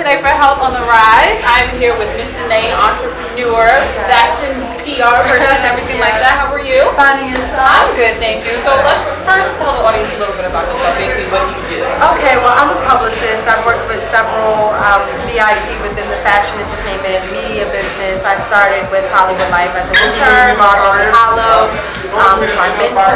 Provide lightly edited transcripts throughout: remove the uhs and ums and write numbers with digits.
today for Health on the Rise. I'm here with Miss Janae, entrepreneur, fashion PR person, and everything like that. How are you? Finding yourself? I'm good, thank you. So let's first tell the audience a little bit about yourself, basically what you do. Okay, well, I'm a publicist. I've worked with several VIP within the fashion, entertainment, media business. I started with Hollywood Life as an intern, modeling Hollow. Is my mentor.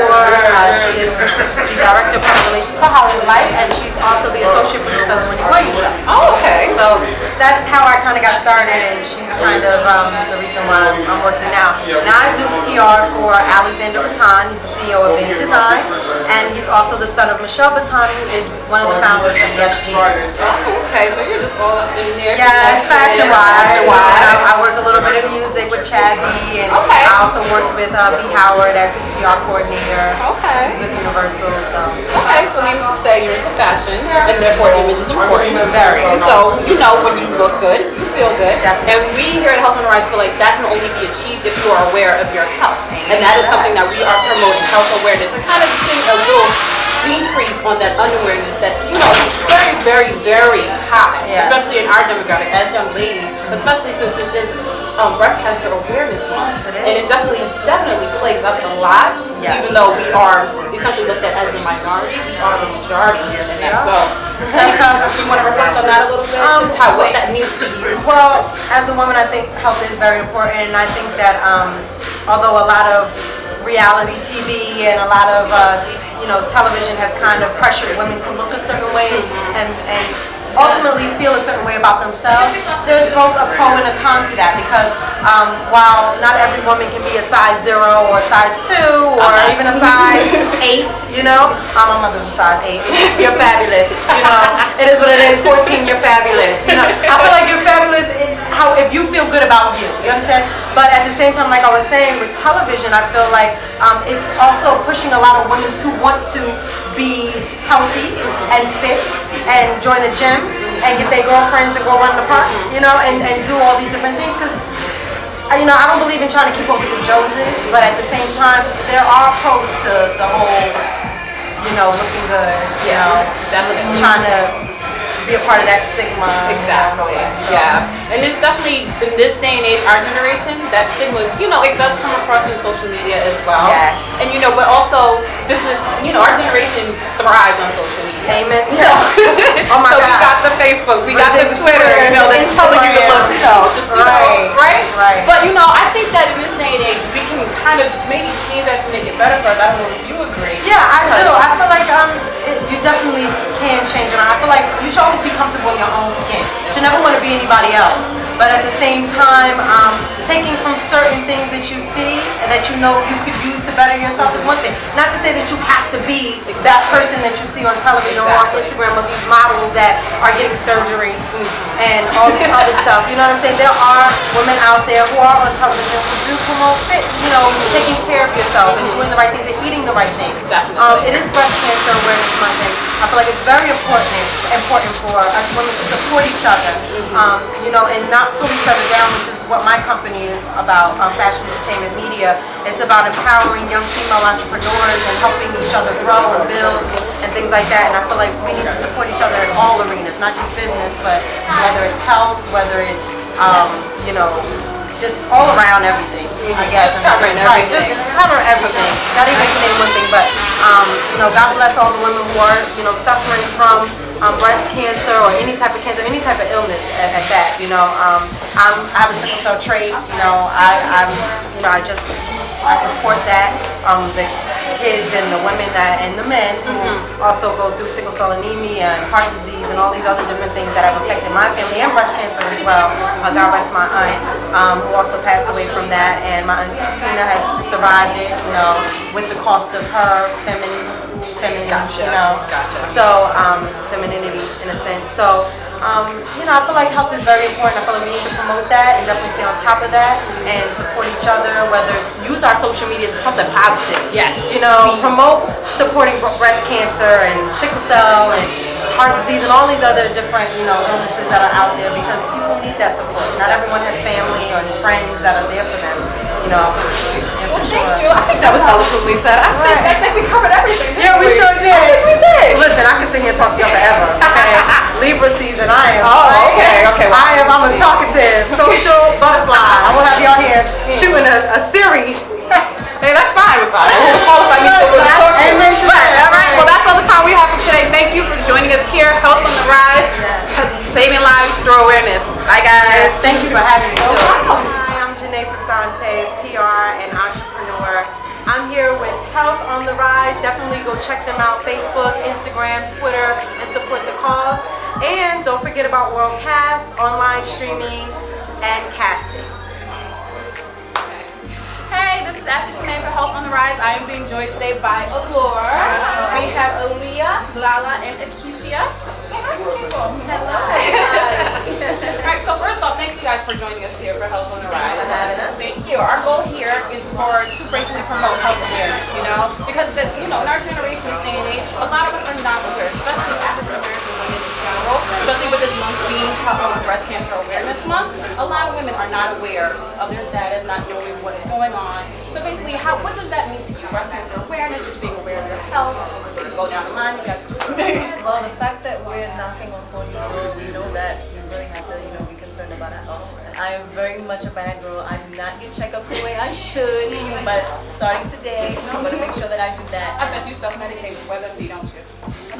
She is the director of public relations for Hollywood Life, and she's also the associate producer of the Wendy Williams show. Oh, okay. So that's how I kind of got started, and she's kind of the reason why I'm working now. Now I do PR for Alexander Baton. He's the CEO of Big Design, and he's also the son of Michelle Baton, who is one of the founders of SG. Okay, so you're just all up in there. Yeah, fashion-wise. I work a little bit of music with Chaddy, and I also worked with B. Howard as his PR coordinator. Okay. He's with Universal, so. Okay, so needless to say, you're into fashion, and therefore image is important. Very. And so, you know, when you look good, you feel good. Definitely. And we here at Health on the Rise feel like that can only be achieved if you are aware of your health. And that is something that we are promoting, health awareness, and kind of seeing a little decrease on that unawareness that, you know, is very, very, very high, especially in our demographic as young ladies, especially since this is Breast Cancer Awareness Month. And it definitely plays up a lot, even though we are essentially looked at as a minority, we are the majority here in that. So, you want to reflect on that a little bit? Just what that means to you? Well, as a woman, I think health is very important, and I think that although a lot of reality TV and a lot of television has kind of pressured women to look a certain way and ultimately feel a certain way about themselves, there's both a pro and a con to that, because while not every woman can be a size 0 or a size 2 or even a size 8, my mother's a size 8. You're fabulous. It is what it is. 14, you're fabulous. I feel like you're fabulous if you feel good about you. You understand? But at the same time, like I was saying, with television, I feel like it's also pushing a lot of women to want to be healthy and fit and join a gym and get their girlfriends and go run the park, and do all these different things, because I don't believe in trying to keep up with the Joneses, but at the same time, there are pros to the whole, looking good, definitely trying to be a part of that stigma. Exactly. Yeah. And it's definitely, in this day and age, our generation, that stigma, it does come across in social media as well. Yes. And but also, this is, our generation thrives on social media. Amen. So, oh my so God. we got the Facebook, we got the Twitter, that's telling you to look, right. But I think that in this day and age, we can kind of maybe change that to make it better for us. I don't know if you agree. Yeah, I do. I feel like you definitely can change it. I feel like you should always be comfortable in your own skin. You should never want to be anybody else. But at the same time, taking from certain things that you see and that you know you could use to better yourself is one thing. Not to say that you have to be that person that you see on television or on Instagram, or these models that are getting surgery and all this other stuff. You know what I'm saying? There are women out there who are on television who do promote fit, taking care of yourself and doing the right things and eating the right things. It is Breast Cancer Awareness Month. I feel like it's very important for us women to support each other, and not pull each other down, which is what my company is about, fashion, entertainment, media. It's about empowering young female entrepreneurs and helping each other grow and build and things like that. And I feel like we need to support each other in all arenas, not just business, but whether it's health, whether it's, just all around everything, I guess. Covering everything. Just cover everything. Not even saying one thing, but, God bless all the women who are, suffering from breast cancer or any type of cancer, any type of illness at that. I have a sickle cell trait. I support that. The kids and the women and the men who also go through sickle cell anemia and heart disease and all these other different things that have affected my family, and breast cancer as well. God rest my aunt, who also passed away from that, and my aunt Tina has survived it, with the cost of her femininity, so femininity in a sense. So I feel like health is very important. I feel like we need to promote that and definitely stay on top of that and support each other, whether use our social media as something positive. Yes. Promote supporting breast cancer and sickle cell and heart disease and all these other different, illnesses that are out there, because people need that support. Not everyone has family or friends that are there for them. Well, thank you. I think that was eloquently said. I think we covered everything. Yeah, we sure did. I think we did. Listen, I can sit here and talk to y'all forever. Okay? Libra season, I am. Oh, okay. I'm a talkative, social butterfly. I will have y'all here shooting a series. Hey, that's fine with us. We'll qualify you for the Amen to that. All right, well, that's all the time we have for today. Thank you for joining us here. Health on the Rise, saving lives through awareness. Bye, guys. Thank you for having me. No problem. Hi, I'm Janae Pasante, PR and entrepreneur. I'm here with Health on the Rise. Definitely go check them out, Facebook, Instagram, Twitter, and support the cause. And don't forget about Worldcast, online streaming, and casting. Hey, this is Ashley Smith for Health on the Rise. I am being joined today by Allure. We have Aaliyah, Lala, and Akesia. Hello. Alright, so first off, thank you guys for joining us here for Health on the Rise. Thank you. Our goal here is to basically promote health awareness, because in our generation, this day and age, a lot of us are not aware, especially African American women in general, especially with this month being Breast Cancer Awareness Month. A lot of women are not aware of their status, not knowing what is going on. So basically, what does that mean to you? Breast cancer awareness, just being aware of your health. You go down the line, you guys. Well, the fact that we're knocking on 40 years old, we know that we really have to, be concerned about our health. I am very much a bad girl. I do not get checkups the way I should, but starting today, I'm going to make sure that I do that. I bet you self-medicate with WebMD, don't you?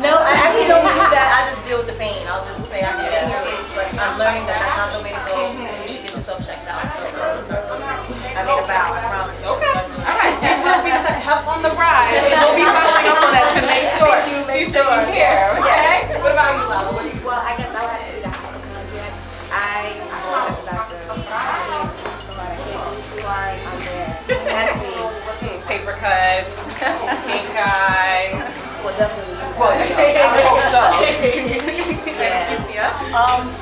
No, I actually don't do that. I just deal with the pain. I'll just say I can get here, but I'm learning that that's not the way to go. You should get yourself checked out. So, I made a vow, I promise. Okay. All right. And we'll be Health on the Rise. We'll be following up on that to make sure she's taking care. Okay. What about you, Lala? Well, I guess I'll have to do that. I have a doctor. That's me. Paper cuts, pink eye. Well, definitely. Well, I hope so.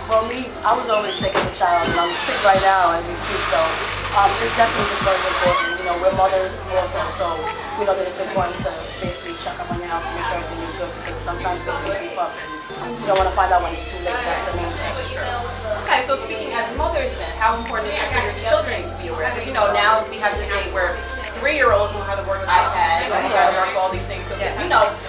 Well, I was always sick as a child, and I'm sick right now as we speak, so it's definitely just very important. We're mothers also, so we know that it's important to basically check up on your health and make sure everything is good, because sometimes things can creep up and you don't want to find out when it's too late. That's the main thing. Okay, so speaking as mothers then, how important is it for your children to be aware? Because now we have this day where 3-year-olds know how to work an iPad, know how to work all these things. So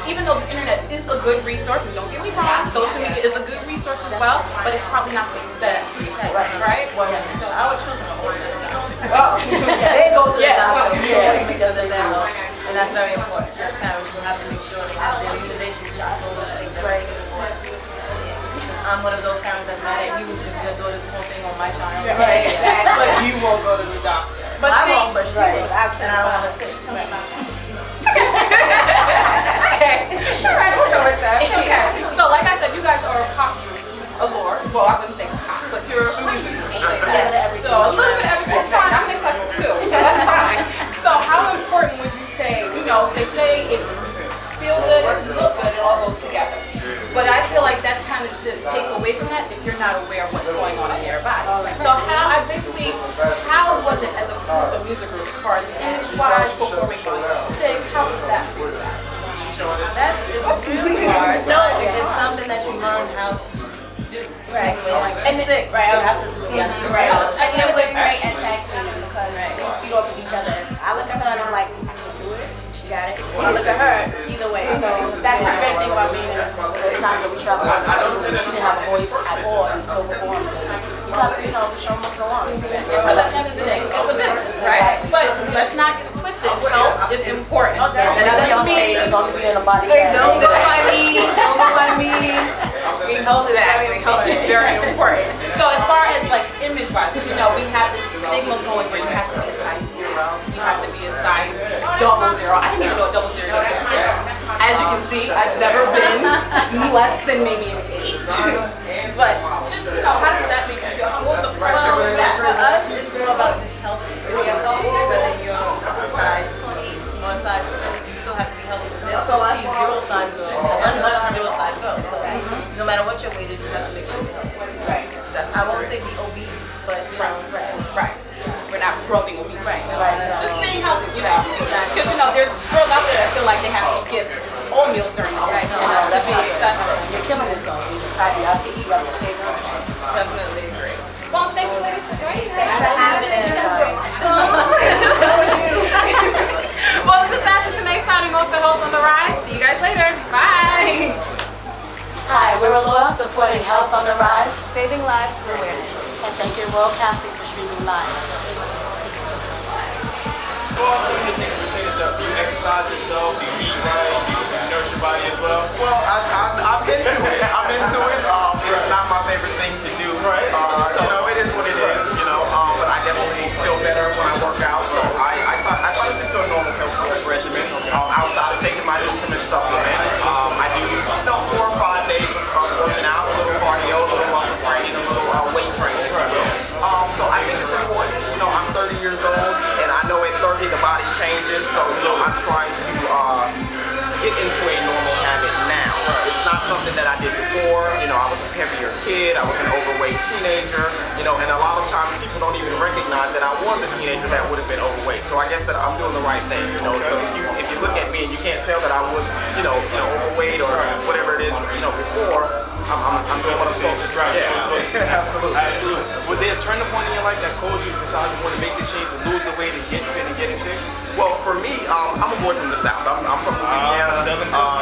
even though the internet is a good resource, and don't get me wrong, social media is a good resource as well, but it's probably not the best resource, right? Well, So our children are older. they go to the doctor. Yeah. Because of that. And that's very important. As parents, we have to make sure they have their immunization shots. Those things are very important. I'm one of those parents that's mad at you if your daughter's posting on my child. Right, exactly. But you won't go to the doctor. But I won't, but she will. And I don't want to say. Okay. Alright, we'll go with that. Okay. So like I said, you guys are Allure. Well, I wouldn't say pop, but you're a music group. So a little bit of everything. It's fine. I'm an eclectic too. That's fine. So how important would you say, they say it feel good, it look good, it all goes together. But I feel like that kind of just takes away from that if you're not aware of what's going on in your body. So how was it as a music group as far as image-wise, performing on stage? How was that for you guys? That's really hard. No, it's something that you learn how to do. Right. And sick, right? I have to do it. Right. I think it was great at tag team because you go to each other. I look at her and I'm like, you can do it. You got it. I look at her either way. So that's the great thing about being in a There's times that we travel out and she didn't have a voice at all and still perform. You just have to, show them what's going on. But at the end of the day, it's a business, right? But let's not get it twisted. Health is important. And I'll be on stage as long as we're in a body Don't cast. go by me. Don't go by me. Health is very important. So as far as image-wise, we have this stigma going where you have to be a size 0, you have to be a size 00. I didn't even know what 00 was. As you can see, I've never been less than maybe an 8. But just how does that make you feel? What's the pressure with that? For us, it's more about just healthy. If you're healthy, whether you're on size 8 or size 10, you still have to be healthy. There's so I see 0 size girls, unhealthy 0 size girls. So no matter what your weight is, you have to make sure you're healthy. Right. I won't say be obese, but Right. We're not promoting obesity. Right. Just being healthy, Because, there's girls out there that feel like they have to skip all meals during the day. That's To be not accessible. You're killing yourself. You decide you have to eat, you have to stay home. Definitely agree. Well, thank you ladies for joining us. Well, this is Ashley Tanae signing off for Health on the Rise. See you guys later. Bye. Hi, we're Allure. Support putting health on the rise. Saving lives through awareness. And thank you, Worldcasting, for streaming live. Well, some of the things pertaining to you exercise yourself, you eat right, you nurse your body as well. Well, I'm into it. I'm into it. It's not my favorite thing to do. Right. You know, it is what it is. You know, but I definitely feel better when I work out. So I try to stick to a normal health regimen outside of taking my nutriment supplement. I do 4 or 5 days of working out, a little cardio, a little muscle training, a little weight training, if you will. So I think it's important. You know, I'm 30 years old, and I know at 30 the body changes. So you know, I'm trying to get into a normal habit now. It's not something that I did before. You know, I was a heavier kid. I was an overweight teenager. You know, and a lot of times people don't even recognize that I was a teenager that would have been overweight. So I guess that I'm doing the right thing. You know, so if you look at me and you can't tell that I was, you know, overweight or whatever it is, you know, before. I'm doing what I'm supposed to try. Yeah, absolutely. Absolutely. Was there a turning point in your life that caused you to decide you want to make this change, to lose the weight, and get fit and get in shape? Well, for me, I'm a boy from the South. I'm from Louisiana.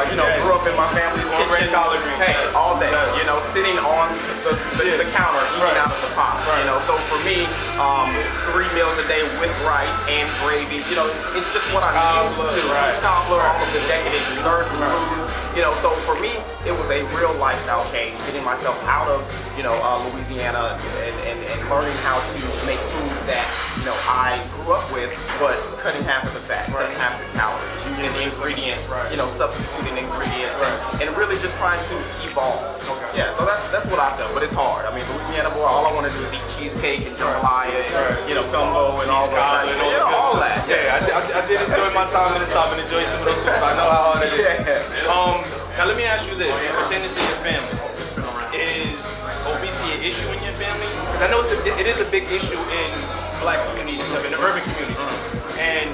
You know, grew up in my family's kitchen. Hey, all day. You know, sitting on the counter, eating out of the pot. You know, so for me, 3 meals a day with rice and gravy. You know, it's just what I'm used to. Cobbler, all of the decadent desserts and foods. You know, so for me, it was a real lifestyle change, getting myself out of, you know, Louisiana and learning how to make food that, you know, I grew up with, but cutting half of the fat, cutting half the calories, using the ingredients, you know, substituting ingredients, and really just trying to evolve. Yeah, so that's what I've done, but it's hard. I mean, Louisiana boy, all I want to do is eat cheesecake and jambalaya, and, you know, gumbo and all that. You know, all that. Yeah, I did enjoy my time in the South and enjoy some of those foods. I know how hard it is. Now let me ask you this, pertaining to your family, is obesity an issue in your family? Because I know it is a big issue in Black communities, in the urban community, and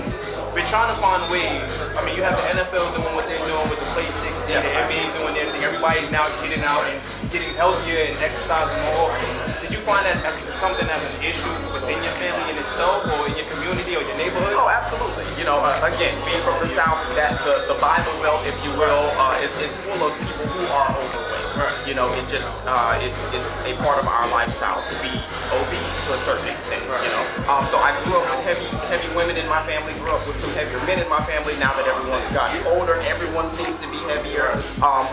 we're trying to find ways. I mean, you have the NFL doing what they're doing with the Play 60, the NBA doing their thing. Everybody's now getting out and getting healthier and exercising more. Did you find that as something that's an issue within your family in itself, or in your community, or your neighborhood? Oh, absolutely. You know, again, being from the South, that the Bible Belt, if you will, is full of people who are overweight. You know, it's a part of our lifestyle to be obese to a certain extent. You know, so I grew up with heavy women in my family. Grew up with some heavier men in my family. Now that everyone's gotten older, everyone seems to be heavier,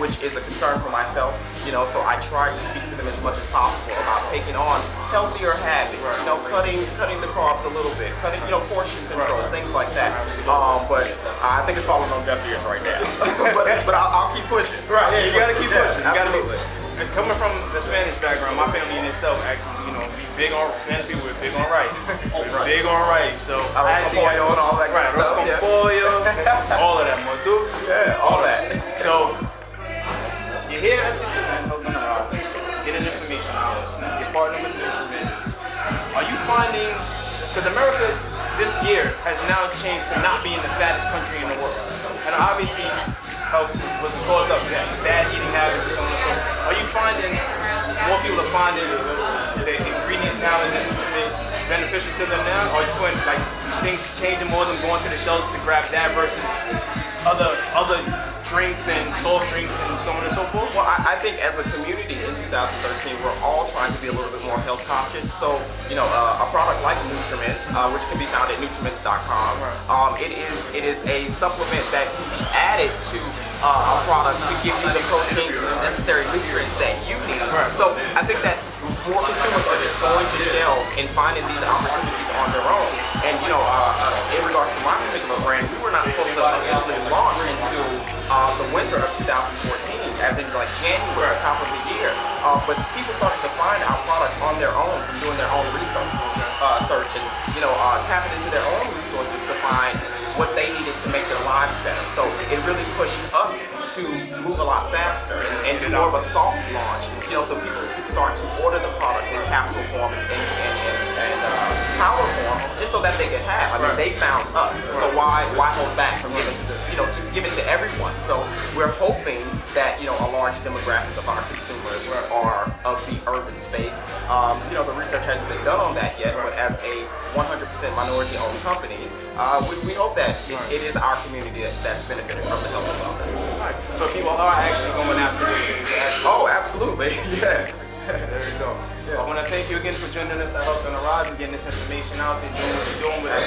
which is a concern for myself. You know, so I try to speak to them as much as possible about taking on healthier habits. You know, cutting the carbs a little bit, cutting, you know, portion control, things like that. But I think it's falling on deaf ears right now. but I'll keep pushing. Right. Yeah, you gotta keep pushing. Absolutely. Coming from the Spanish background, my family in itself actually, you know, Spanish people were big on rice. Big on rice. So I actually got on all that arroz stuff. con pollo, all of that, motu. Yeah, all that. So you're here at the getting information out, you're partnering with nutritionists. Are you finding, because America this year has now changed to not being the fattest country in the world, and obviously health was the cause of that, bad eating habits and so on and so forth. Are you finding more people are finding the ingredients now is beneficial to them now? Or are you finding like things changing more than going to the shelves to grab that versus other drinks and soft drinks and so on and so forth? Well, I think as a community in 2013, we're all trying to be a little bit more health conscious. So, you know, a product like Nutriments, which can be found at nutriments.com, it is a supplement that can be added to a product to give you the proteins and the necessary nutrients that you need. So I think that more consumers are just going to shelves and finding these opportunities on their own. And, you know, in regards to my particular brand, we were not supposed to initially launch until the winter of 2014, as in like January, top of the year. But people started to find our product on their own from doing their own research, search and, you know, tapping into their own resources to find what they needed to make their lives better. So it really pushed us to move a lot faster and do more of a soft launch, you know, so people could start to order the products in capsule form and powder form, just so that they could have. I mean, they found us, so why hold back from giving to to give it to everyone? So we're hoping that, you know, a large demographic of our consumers are of the urban space. You know, the research hasn't been done on that yet, but as a 100% minority-owned company, we hope that it is our community that's benefiting from the health of wellness. So people are actually going after this. Oh, absolutely. baby. Yeah. There we go. I want to thank you again for joining us at Health on the Rise and getting this information out and doing what you're doing with us.